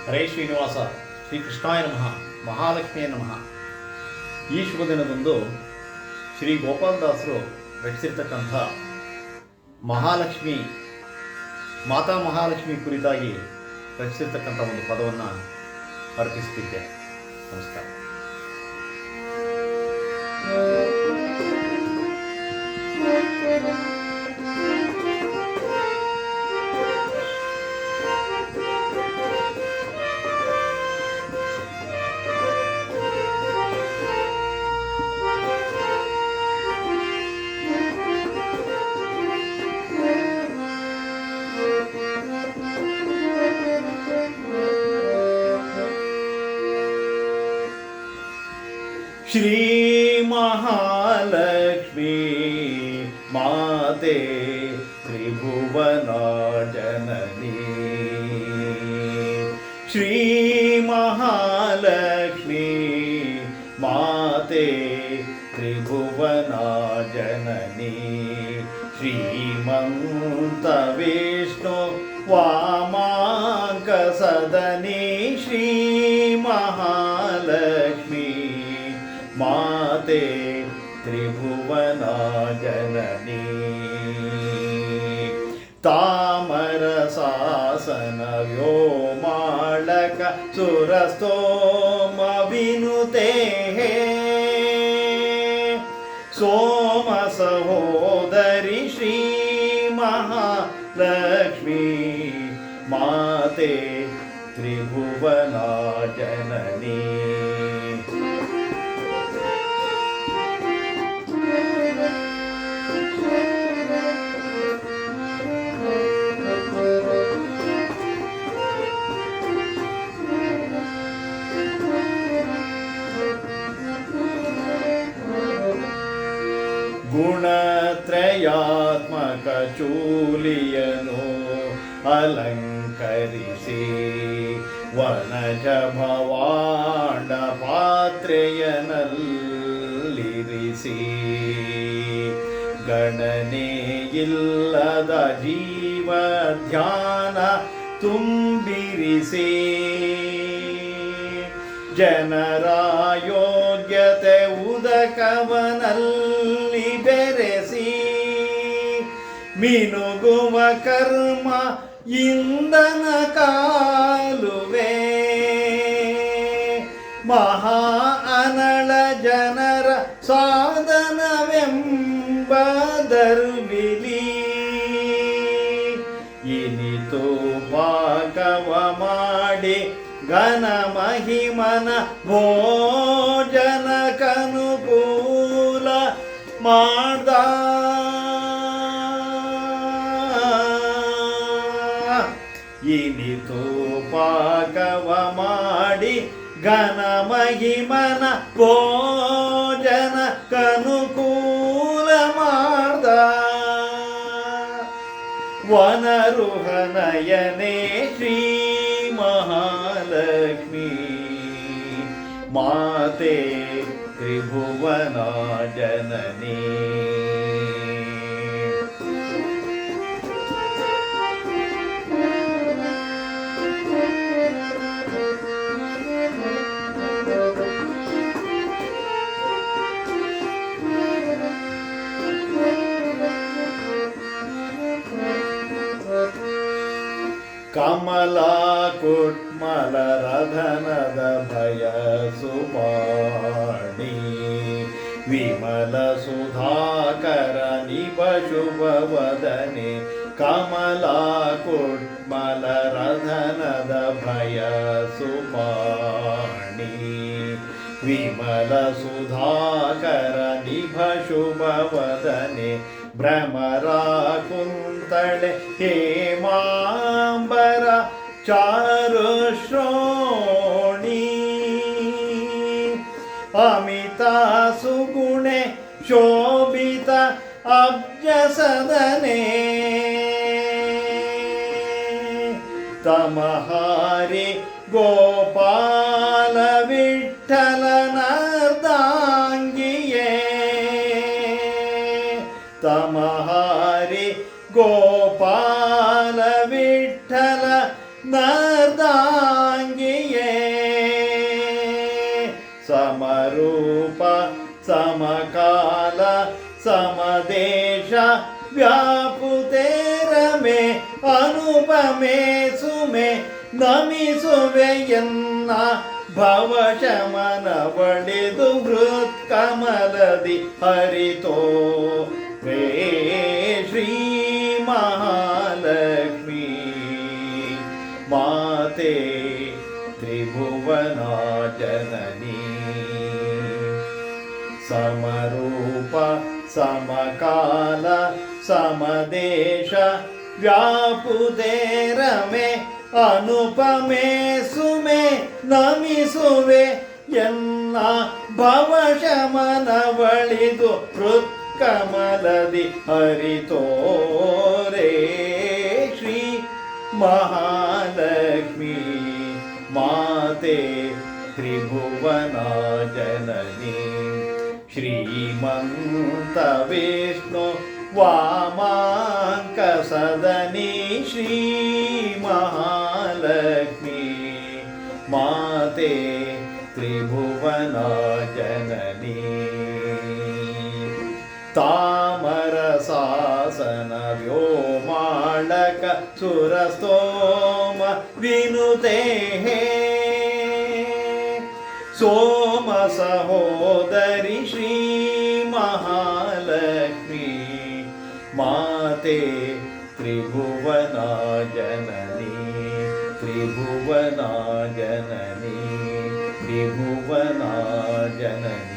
ಹರೇ ಶ್ರೀನಿವಾಸ, ಶ್ರೀ ಕೃಷ್ಣಾಯ ನಮಃ, ಮಹಾಲಕ್ಷ್ಮಿಯ ನಮಃ. ಈ ಶುಭ ದಿನದಂದು ಶ್ರೀ ಗೋಪಾಲದಾಸರು ರಚಿಸಿರ್ತಕ್ಕಂಥ ಮಹಾಲಕ್ಷ್ಮಿ, ಮಾತಾ ಮಹಾಲಕ್ಷ್ಮಿ ಕುರಿತಾಗಿ ರಚಿಸಿರ್ತಕ್ಕಂಥ ಒಂದು ಪದವನ್ನು ಅರ್ಪಿಸುತ್ತಿದ್ದೆ. ನಮಸ್ಕಾರ. ಶ್ರೀ ಮಹಾಲಕ್ಷ್ಮಿ ಮಾತೆ ತ್ರಿಭುವನ ಜನನಿ, ಶ್ರೀ ಮಹಾಲಕ್ಷ್ಮಿ ಮಾತೆ ತ್ರಿಭುವನ ಜನನಿ, ಶ್ರೀಮಂತ ವಿಷ್ಣು ವಾಮಾಂಕ ಸದನಿ, ಶ್ರೀ ಮಹಾಲಕ್ಷ್ಮಿ ಮಾತೆ ತ್ರಿಭುವನ ಜನನಿ, ತಾಮರ ಸಾಸನ ವ್ಯೋಮಾಳಕ ಸುರಸ್ತೋಮ ವಿನುತೆ, ಸೋಮ ಸಹೋದರಿ ಶ್ರೀ ಮಹಾಲಕ್ಷ್ಮಿ ಮಾತೆ ತ್ರಿಭುವನ ಜನನಿ. ಗುಣತ್ರಯಾತ್ಮಕ ಚೂಲಿಯನು ಅಲಂಕರಿಸಿ, ವನಜ ಭವಾಂಡ ಪಾತ್ರೆಯನಲ್ಲಿರಿಸಿ, ಗಣನೆಯಿಲ್ಲದ ಜೀವ ಧ್ಯಾನ ತುಂಬಿರಿಸಿ, ಜನರ ಯೋಗ್ಯತೆ ಉದಕವನಲ್ಲಿ ಬೆರೆಸಿ, ಮಿನುಗುವ ಕರ್ಮ ಇಂಧನ ಕಾಲುವೆ, ಮಹಾ ಅನಳ ಜನರ ಸಾಧನವೆಂಬದರ್ವಿಲಿ, ಇನಿತು ಭಾಗವ ಮಾಡಿ ಘನ ಮಹಿಮನ ಭೋಜನಕನುಕೂಲ ಮಾಡ್ದ, ಇನಿತು ಪಾಕವ ಮಾಡಿ ಘನ ಮಹಿಮನ ಭೋಜನಕನುಕೂಲ ಮಾಡ್ದ, ವನರುಹನಯನೇ ಶ್ರೀ ಮಹಾಲಕ್ಷ್ಮಿ ಮಾತೆ ತ್ರಿಭುವನ ಜನನಿ. ಕಮಲ ಕುಟ್ಮಲ ರಧನದ ಭಯ ಸುಮಾಣಿ, ವಿಮಲ ಸುಧಾಕರ ನಿಭ ಶುಭ ವದನೆ, ಕಮಲ ಕುಟ್ಮಲ ರಧನದ ಭಯ ಸುಮಾಣಿ, ವಿಮಲ ಸುಧಾಕರ ನಿಭ ಶುಭ ವದನೆ, ಭ್ರಮರ ಕುಂತಳೆ ಹೇಮಾಂಬರ ಚಾರು ಶ್ರೋಣಿ, ಅಮಿತ ಸುಗುಣೆ ಶೋಭಿತ ಅಬ್ಜ ಸದನೆ, ತಮಹಾರಿ ಗೋಪಾಲ ವಿಠಲನರ್ದಾಂಗಿಯೇ, ತಮಹಾರಿ ಗೋಪಾಲ ವಿಠಲ ನರ್ದಾಂಗಿ ಸಮಕಾಲ ಸಮದೇಶ ವ್ಯಾಪುತೆ ರಮೆ ಅನುಪಮೆ ಸುಮೆ ನಮಿಸುವೆಯನ್ನ ಭವಶಮನ ಬಳಿದು ಹೃತ್ಕಮಲದಿ ಹರಿತೋ ರೇ ಶ್ರೀ ಮಹಾಲಕ್ಷ್ಮೀ ಮಾತೆ ತ್ರಿಭುವನ ಜನನಿ ಸಮರೂಪ ಸಮಕಾಲ ಸಮದೇಶ ವ್ಯಾಪುತೆ ರಮೆ ಅನುಪಮೆ ಸುಮೆ ನಮಿಸುವೆ ಎನ್ನ ಭವಶಮನ ಬಳಿದು ಹೃತ್ಕಮಲದಿ ಹರಿತೋರೇ ಶ್ರೀ ಮಹಾಲಕ್ಷ್ಮೀ ಮಾತೆ ತ್ರಿಭುವನ ಜನನಿ ಶ್ರೀಮಂತ ವಿಷ್ಣು ವಾಮಾಂಕ ಸದನಿ ಶ್ರೀ ಮಹಾಲಕ್ಷ್ಮೀ ಮಾತೆ ತ್ರಿಭುವನ ಜನನಿ ತಾಮರ ಸಾಸನ ವ್ಯೋಮಾಳಕ ಸುರಸ್ತೋಮ ವಿನುತೆ ಸೋಮ ಸಹೋದರಿ ಶ್ರೀ ಮಹಾಲಕ್ಷ್ಮೀ ಮಾತೆ ತ್ರಿಭುವನ ಜನನಿ ತ್ರಿಭುವನ ಜನನಿ ತ್ರಿಭುವನ ಜನನಿ